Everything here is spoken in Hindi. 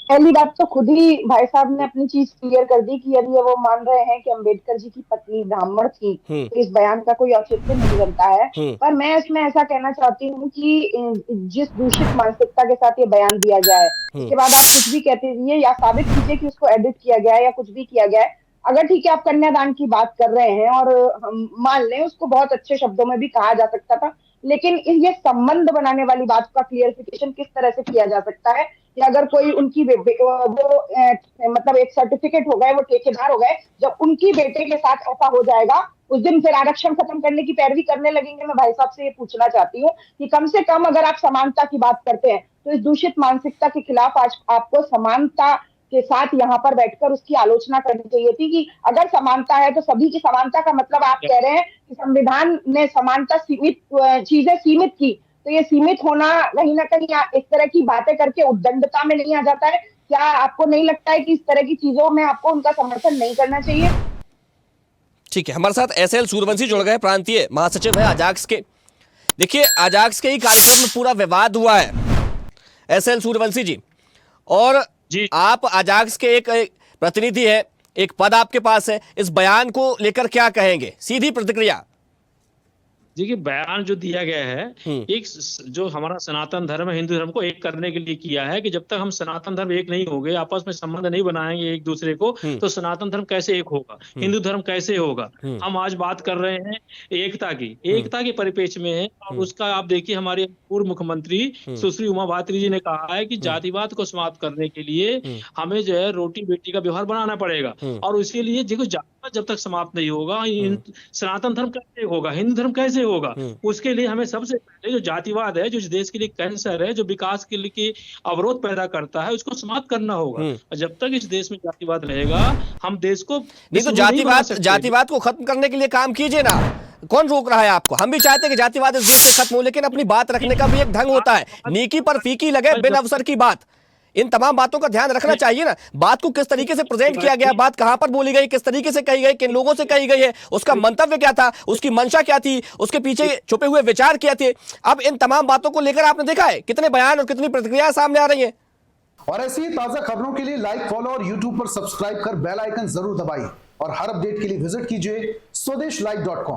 पहली बात तो खुद ही भाई साहब ने अपनी चीज क्लियर कर दी कि यदि वो मान रहे हैं कि अंबेडकर जी की पत्नी ब्राह्मण थी हम्म। तो इस बयान का कोई औचित्य नहीं बनता है। हम्म। पर मैं इसमें ऐसा कहना चाहती हूँ कि जिस दूषित मानसिकता के साथ ये बयान दिया गया है, हम्म। इसके बाद आप कुछ भी कहते रहिए या साबित कीजिए कि उसको एडिट किया गया है या कुछ भी किया गया है। अगर ठीक है आप कन्यादान की बात कर रहे हैं और हम मान लें उसको बहुत अच्छे शब्दों में भी कहा जा सकता था, लेकिन ये संबंध बनाने वाली बात का क्लियरिफिकेशन किस तरह से किया जा सकता है कि अगर कोई उनकी मतलब एक सर्टिफिकेट हो गए, वो ठेकेदार हो गए, जब उनकी बेटे के साथ ऐसा हो जाएगा उस दिन फिर आरक्षण खत्म करने की पैरवी करने लगेंगे। मैं भाई साहब से ये पूछना चाहती हूँ कि कम से कम अगर आप समानता की बात करते हैं तो इस दूषित मानसिकता के खिलाफ आज आपको समानता के साथ यहाँ पर बैठकर उसकी आलोचना करनी चाहिए थी कि अगर समानता है तो सभी की समानता का मतलब आप कह रहे हैं कि संविधान ने समानता सीमित चीजें सीमित की, तो ये सीमित होना कहीं ना कहीं इस तरह की बातें करके उद्दंडता में नहीं आ जाता है? क्या आपको नहीं लगता है कि इस तरह की चीजों में आपको उनका समर्थन नहीं करना चाहिए? ठीक है, हमारे साथ एसएल सूर्यवंशी जुड़ गए, प्रांतीय महासचिव है अजाक्स के। देखिए, अजाक्स के ही कार्यक्रम में पूरा विवाद हुआ है एसएल सूर्यवंशी जी, और जी आप अजाक्स के एक प्रतिनिधि है, एक पद आपके पास है, इस बयान को लेकर क्या कहेंगे? सीधी प्रतिक्रिया। देखिए, बयान जो दिया गया है, हम्म। एक जो हमारा सनातन धर्म है, हिंदू धर्म को एक करने के लिए किया है कि जब तक हम सनातन धर्म एक नहीं होंगे, आपस में संबंध नहीं बनाएंगे एक दूसरे को, हम्म। तो सनातन धर्म कैसे एक होगा, हम्म। हिंदू धर्म कैसे होगा। हम्म। हम आज बात कर रहे हैं हम्म। एकता के परिप्रेक्ष्य में है। और हम्म। उसका आप देखिए, हमारे पूर्व मुख्यमंत्री हम्म। सुश्री उमा भारती जी ने कहा है कि हम्म। जातिवाद को समाप्त करने के लिए हम्म। हमें जो है रोटी बेटी का व्यवहार बनाना पड़ेगा। हम्म। और उसके लिए देखो, जातिवाद जब तक समाप्त नहीं होगा, हम्म। सनातन धर्म कैसे होगा, हिंदू धर्म कैसे होगा। हम्म। उसके लिए हमें सबसे पहले जो जातिवाद है, जो इस देश के लिए कैंसर है, जो विकास के लिए की अवरोध पैदा करता है, उसको समाप्त करना होगा। हम्म। और जब तक इस देश में जातिवाद रहेगा, हम देश को नहीं तो विश्व गुरु नहीं बना जातिवाद, सकते। जातिवाद को खत्म करने के लिए काम कीजिए ना। कौन रोक रहा है आपको? हम भी चाहते हैं कि जातिवाद इस देश से खत्म हो, लेकिन अपनी बात रखने का भी एक ढंग होता है। नीकी पर फीकी लगे बिन अवसर की बात, इन तमाम बातों का ध्यान रखना चाहिए ना। बात को किस तरीके से प्रेजेंट किया गया, बात कहां पर बोली गई, किस तरीके से कही गई, किन लोगों से कही गई है, उसका मंतव्य क्या था, उसकी मंशा क्या थी, उसके पीछे छुपे हुए विचार क्या थे। अब इन तमाम बातों को लेकर आपने देखा है कितने बयान और कितनी प्रतिक्रिया सामने आ रही है। और ऐसी ही ताजा खबरों के लिए लाइक, फॉलो और यूट्यूब पर सब्सक्राइब कर बेल आइकन जरूर दबाइए। और हर अपडेट के लिए विजिट कीजिए स्वदेशलाइव.com।